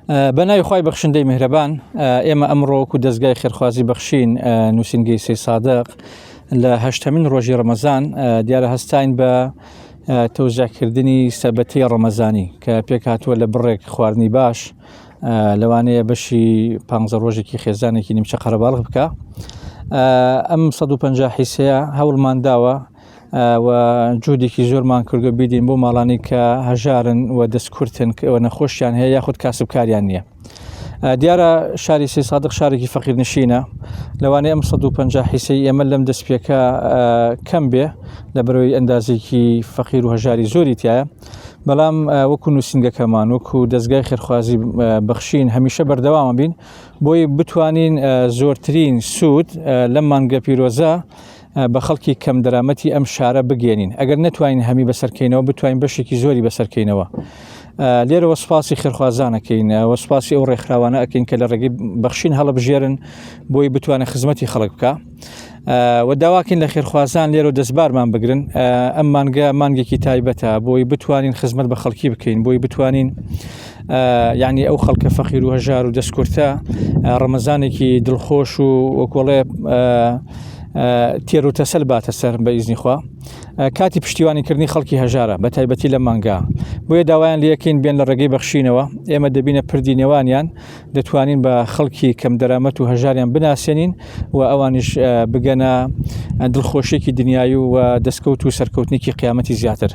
بەناوی خوای بەخشندەی میهرەبان ئێمە ئەمڕۆ دەستگای خێرخوازی بەخشین نووسینگەی سێ سادق لە 8مین ڕۆژی ڕەمەزان دیارە هەستاین بە تەوزیعکردنی سەبەتەی ڕەمەزانی کە پێک هاتووە لە بڕێک خواردنی باش لەوانەیە بەشی 15 ڕۆژێکی خێزانێکی نیمچە قەرەباڵغ بکە. ئەم 150 حیسەیە هەوڵمان داوە و جودێکی زۆرمان کردو بیدین بۆ ماڵانی کە هەژارن و دەستکورتن و نەخۆشیان هەیە یاخود کاسبکاریان نییە. دیارە شاری سێ سادق شارێکی فەقیر نشینە، لەوانەیە ئەم 150 حیسەی ئێمە لەم دەستپێکە کەم بێ لە بەرەوەی ئەندازێکی فەقیر و هەژاری زۆری تایە، بەڵام وەکو نووسینگەکەمان وەکو دەستگای خێرخوازی بەخشین هەمیشە بەردەوامە بین بۆی بتوانین زۆرترین سوود لەم مانگە پیرۆزە بە خەڵکی کەم دەرامەتی ئەم شارە بگێنین. ئەگەر نتوانین هەمی بەسەرکەینەوە بتوانین بەشێکی زۆری بەسەرکەینەوە. لێرەوە سوپاسی خێرخوازانەکەین و سوپاسی ئەو ڕێکخراوانە ئەکەین کە لە ڕێگەی بەخشین هەڵەبژێرن بۆی بتوانێت خزمەتی خەڵک بکە و داواکەین لە خێرخوازان لێرە دەستبارمان بگرن. ئەم مانگە مانگێکی تایبەتە بۆی بتوانین خزمەت بە خەڵکی بکەین، بۆی بتوانین یعنی ئەو خەڵکە فەقیر و هەژار و دەستکورتە ڕەمەزانێکی دڵخۆش و وەکوڵێ تێر و تەسەل باتە سەر بە ئیزنی خوا کاتی پشتیوانیکردنی خەڵکی هەژارە بە تایبەتی لە مانگا، بۆیە داوایان لەکەین بێن لە ڕێگەی بەخشینەوە. ئێمە دەبینە پردی نێوانیان دەتوانین بە خەڵکی کەم دەرامەت و هەژاریان بناسیێنین و ئەوانش بگەنە دڵخۆشێکی دنیای و دەستکەوت و سەرکەوتنیکی قیامەتی زیاتر.